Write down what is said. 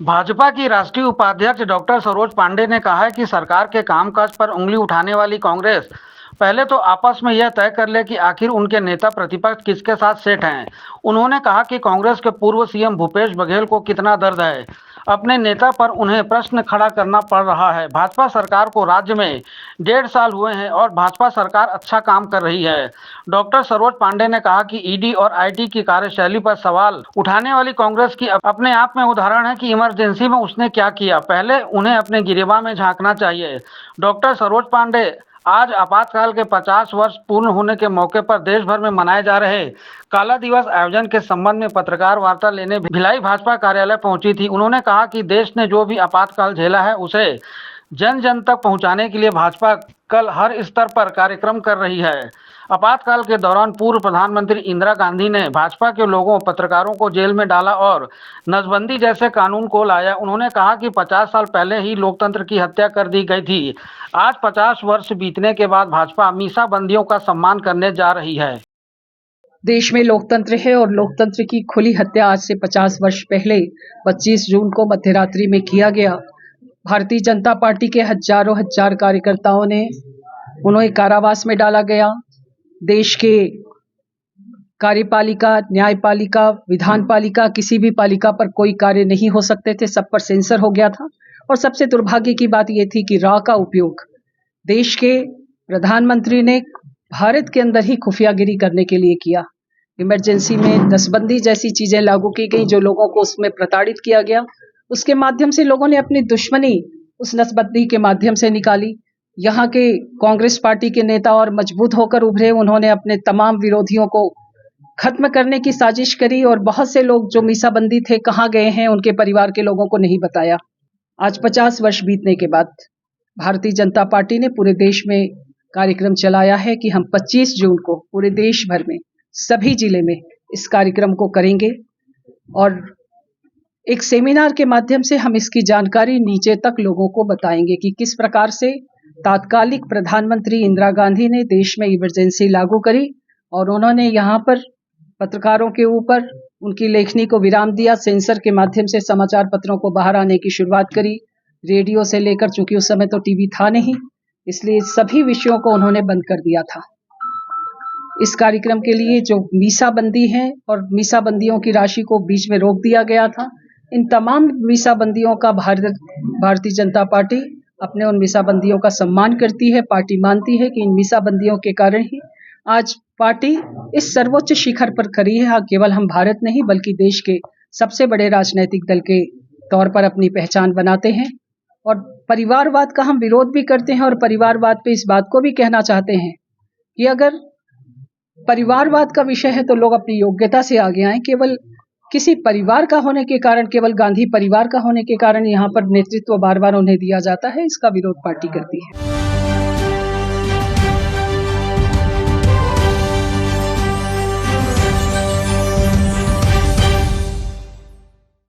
भाजपा की राष्ट्रीय उपाध्यक्ष डॉक्टर सरोज पांडे ने कहा है कि सरकार के कामकाज पर उंगली उठाने वाली कांग्रेस पहले तो आपस में यह तय कर ले कि आखिर उनके नेता प्रतिपक्ष किसके साथ सेट हैं। उन्होंने कहा कि कांग्रेस के पूर्व सीएम भूपेश बघेल को कितना दर्द है, अपने नेता पर उन्हें प्रश्न खड़ा करना पड़ रहा है। भाजपा सरकार को राज्य में 1.5 साल हुए हैं और भाजपा सरकार अच्छा काम कर रही है। डॉक्टर सरोज पांडे ने कहा कि ईडी और आईटी की कार्यशैली पर सवाल उठाने वाली कांग्रेस की अपने आप में उदाहरण है कि इमरजेंसी में उसने क्या किया, पहले उन्हें अपने गिरेबान में झांकना चाहिए। डॉक्टर सरोज पांडे आज आपातकाल के 50 वर्ष पूर्ण होने के मौके पर देश भर में मनाए जा रहे काला दिवस आयोजन के संबंध में पत्रकार वार्ता लेने भिलाई भाजपा कार्यालय पहुंची थी। उन्होंने कहा कि देश ने जो भी आपातकाल झेला है उसे जन जन तक पहुंचाने के लिए भाजपा कल हर स्तर पर कार्यक्रम कर रही है। आपातकाल के दौरान पूर्व प्रधानमंत्री इंदिरा गांधी ने भाजपा के लोगों पत्रकारों को जेल में डाला और नसबंदी जैसे कानून को लाया। उन्होंने कहा कि 50 साल पहले ही लोकतंत्र की हत्या कर दी गई थी। आज 50 वर्ष बीतने के बाद भाजपा मीसाबंदियों का सम्मान करने जा रही है। देश में लोकतंत्र है और लोकतंत्र की खुली हत्या आज से 50 वर्ष पहले 25 जून को मध्यरात्रि में किया गया। भारतीय जनता पार्टी के हजारों हजार कार्यकर्ताओं ने उन्हें कारावास में डाला गया। देश के कार्यपालिका, न्यायपालिका, विधानपालिका, किसी भी पालिका पर कोई कार्य नहीं हो सकते थे, सब पर सेंसर हो गया था। और सबसे दुर्भाग्य की बात यह थी कि रॉ का उपयोग देश के प्रधानमंत्री ने भारत के अंदर ही खुफियागिरी करने के लिए किया। इमरजेंसी में नसबंदी जैसी चीजें लागू की गई, जो लोगों को उसमें प्रताड़ित किया गया। उसके माध्यम से लोगों ने अपनी दुश्मनी उस नसबंदी के माध्यम से निकाली। यहाँ के कांग्रेस पार्टी के नेता और मजबूत होकर उभरे। उन्होंने अपने तमाम विरोधियों को खत्म करने की साजिश करी और बहुत से लोग जो मीसाबंदी थे कहाँ गए हैं उनके परिवार के लोगों को नहीं बताया। आज 50 वर्ष बीतने के बाद भारतीय जनता पार्टी ने पूरे देश में कार्यक्रम चलाया है कि हम 25 जून को पूरे देश भर में सभी जिले में इस कार्यक्रम को करेंगे और एक सेमिनार के माध्यम से हम इसकी जानकारी नीचे तक लोगों को बताएंगे कि किस प्रकार से तात्कालिक प्रधानमंत्री इंदिरा गांधी ने देश में इमरजेंसी लागू करी और उन्होंने यहाँ पर पत्रकारों के ऊपर उनकी लेखनी को विराम दिया। सेंसर के माध्यम से समाचार पत्रों को बाहर आने की शुरुआत करी, रेडियो से लेकर, चूंकि उस समय तो टीवी था नहीं, इसलिए सभी विषयों को उन्होंने बंद कर दिया था। इस कार्यक्रम के लिए जो मीसाबंदी है और मीसाबंदियों की राशि को बीच में रोक दिया गया था, इन तमाम मीसाबंदियों का भारतीय जनता पार्टी अपने उन मीसाबंदियों का सम्मान करती है। पार्टी मानती है कि इन मीसाबंदियों के कारण ही आज पार्टी इस सर्वोच्च शिखर पर खड़ी है। केवल हम भारत नहीं बल्कि देश के सबसे बड़े राजनीतिक दल के तौर पर अपनी पहचान बनाते हैं और परिवारवाद का हम विरोध भी करते हैं। और परिवारवाद पे इस बात को भी कहना चाहते हैं कि अगर परिवारवाद का विषय है तो लोग अपनी योग्यता से आगे आए। केवल किसी परिवार का होने के कारण, केवल गांधी परिवार का होने के कारण यहाँ पर नेतृत्व बार बार उन्हें दिया जाता है, इसका विरोध पार्टी करती है।